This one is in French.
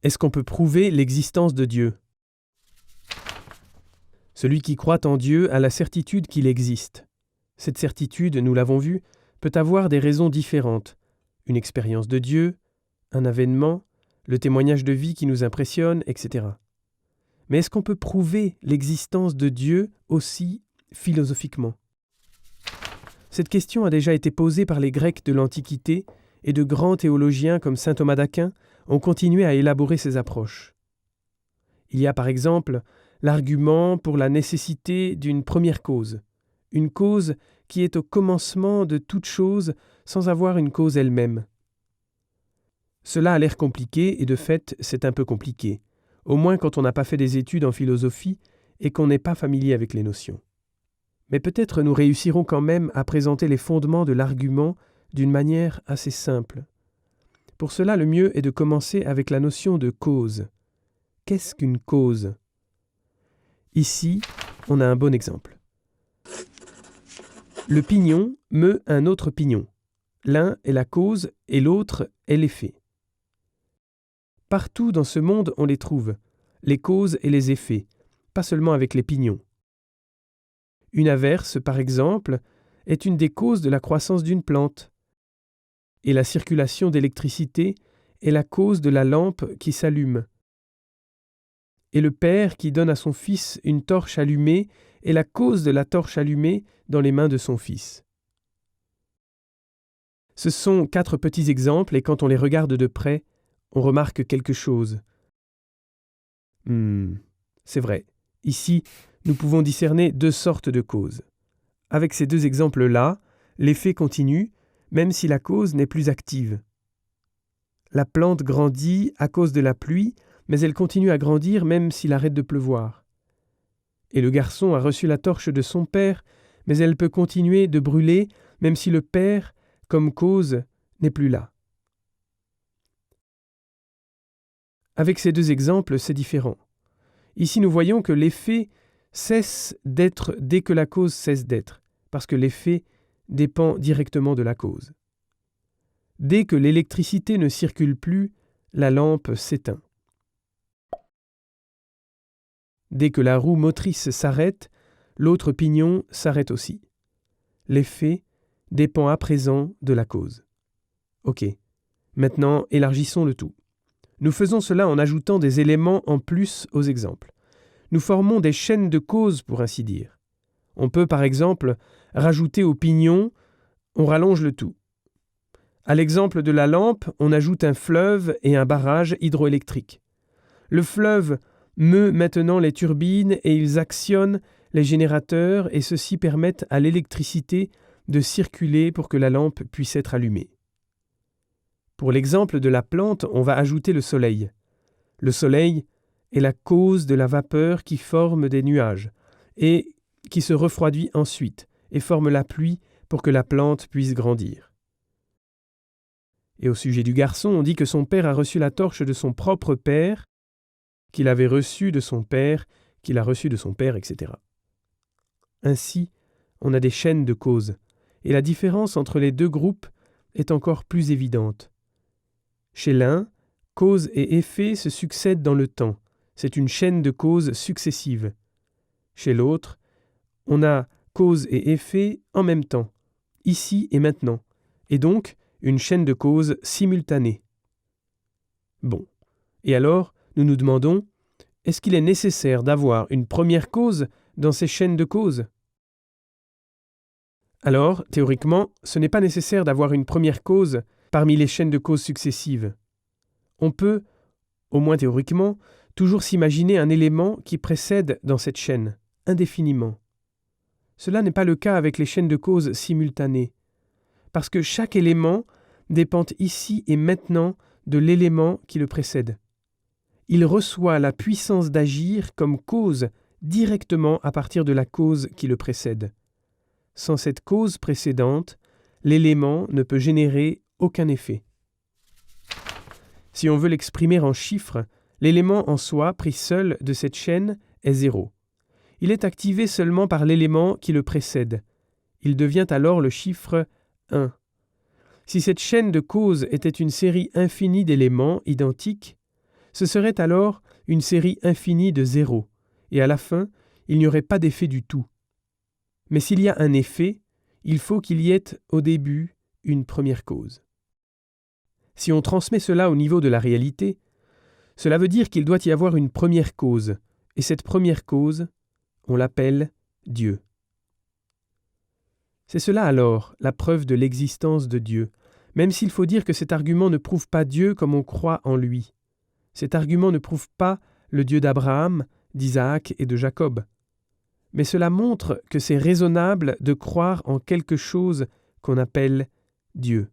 Est-ce qu'on peut prouver l'existence de Dieu? Celui qui croit en Dieu a la certitude qu'il existe. Cette certitude, nous l'avons vu, peut avoir des raisons différentes. Une expérience de Dieu, un avènement, le témoignage de vie qui nous impressionne, etc. Mais est-ce qu'on peut prouver l'existence de Dieu aussi philosophiquement? Cette question a déjà été posée par les Grecs de l'Antiquité et de grands théologiens comme saint Thomas d'Aquin ont continué à élaborer ces approches. Il y a par exemple l'argument pour la nécessité d'une première cause, une cause qui est au commencement de toute chose sans avoir une cause elle-même. Cela a l'air compliqué et de fait c'est un peu compliqué, au moins quand on n'a pas fait des études en philosophie et qu'on n'est pas familier avec les notions. Mais peut-être nous réussirons quand même à présenter les fondements de l'argument d'une manière assez simple. Pour cela, le mieux est de commencer avec la notion de cause. Qu'est-ce qu'une cause? Ici, on a un bon exemple. Le pignon meut un autre pignon. L'un est la cause et l'autre est l'effet. Partout dans ce monde, on les trouve, les causes et les effets, pas seulement avec les pignons. Une averse, par exemple, est une des causes de la croissance d'une plante. Et la circulation d'électricité est la cause de la lampe qui s'allume. Et le père qui donne à son fils une torche allumée est la cause de la torche allumée dans les mains de son fils. Ce sont 4 petits exemples et quand on les regarde de près, on remarque quelque chose. C'est vrai. Ici, nous pouvons discerner 2 sortes de causes. Avec ces 2 exemples-là, l'effet continue, même si la cause n'est plus active. La plante grandit à cause de la pluie, mais elle continue à grandir même s'il arrête de pleuvoir. Et le garçon a reçu la torche de son père, mais elle peut continuer de brûler même si le père, comme cause, n'est plus là. Avec ces 2 exemples, c'est différent. Ici, nous voyons que l'effet cesse d'être dès que la cause cesse d'être, parce que l'effet dépend directement de la cause. Dès que l'électricité ne circule plus, la lampe s'éteint. Dès que la roue motrice s'arrête, l'autre pignon s'arrête aussi. L'effet dépend à présent de la cause. Ok, maintenant élargissons le tout. Nous faisons cela en ajoutant des éléments en plus aux exemples. Nous formons des chaînes de causes, pour ainsi dire. On peut, par exemple, rajouter au pignon, on rallonge le tout. À l'exemple de la lampe, on ajoute un fleuve et un barrage hydroélectrique. Le fleuve meut maintenant les turbines et ils actionnent les générateurs et ceux-ci permettent à l'électricité de circuler pour que la lampe puisse être allumée. Pour l'exemple de la plante, on va ajouter le soleil. Le soleil est la cause de la vapeur qui forme des nuages et qui se refroidit ensuite et forme la pluie pour que la plante puisse grandir. Et au sujet du garçon, on dit que son père a reçu la torche de son propre père, qu'il avait reçue de son père, qu'il a reçue de son père, etc. Ainsi, on a des chaînes de causes, et la différence entre les 2 groupes est encore plus évidente. Chez l'un, cause et effet se succèdent dans le temps. C'est une chaîne de causes successives. Chez l'autre, on a cause et effet en même temps, ici et maintenant, et donc une chaîne de causes simultanée. Bon, et alors, nous nous demandons, est-ce qu'il est nécessaire d'avoir une première cause dans ces chaînes de causes? Alors, théoriquement, ce n'est pas nécessaire d'avoir une première cause parmi les chaînes de causes successives. On peut, au moins théoriquement, toujours s'imaginer un élément qui précède dans cette chaîne, indéfiniment. Cela n'est pas le cas avec les chaînes de causes simultanées, parce que chaque élément dépend ici et maintenant de l'élément qui le précède. Il reçoit la puissance d'agir comme cause directement à partir de la cause qui le précède. Sans cette cause précédente, l'élément ne peut générer aucun effet. Si on veut l'exprimer en chiffres, l'élément en soi, pris seul de cette chaîne, est 0. Il est activé seulement par l'élément qui le précède. Il devient alors le chiffre 1. Si cette chaîne de causes était une série infinie d'éléments identiques, Ce serait alors une série infinie de zéros, et à la fin, il n'y aurait pas d'effet du tout. Mais s'il y a un effet, il faut qu'il y ait au début une première cause. Si on transmet cela au niveau de la réalité, cela veut dire qu'il doit y avoir une première cause, et cette première cause, on l'appelle Dieu. C'est cela alors la preuve de l'existence de Dieu, même s'il faut dire que cet argument ne prouve pas Dieu comme on croit en lui. Cet argument ne prouve pas le Dieu d'Abraham, d'Isaac et de Jacob. Mais cela montre que c'est raisonnable de croire en quelque chose qu'on appelle Dieu.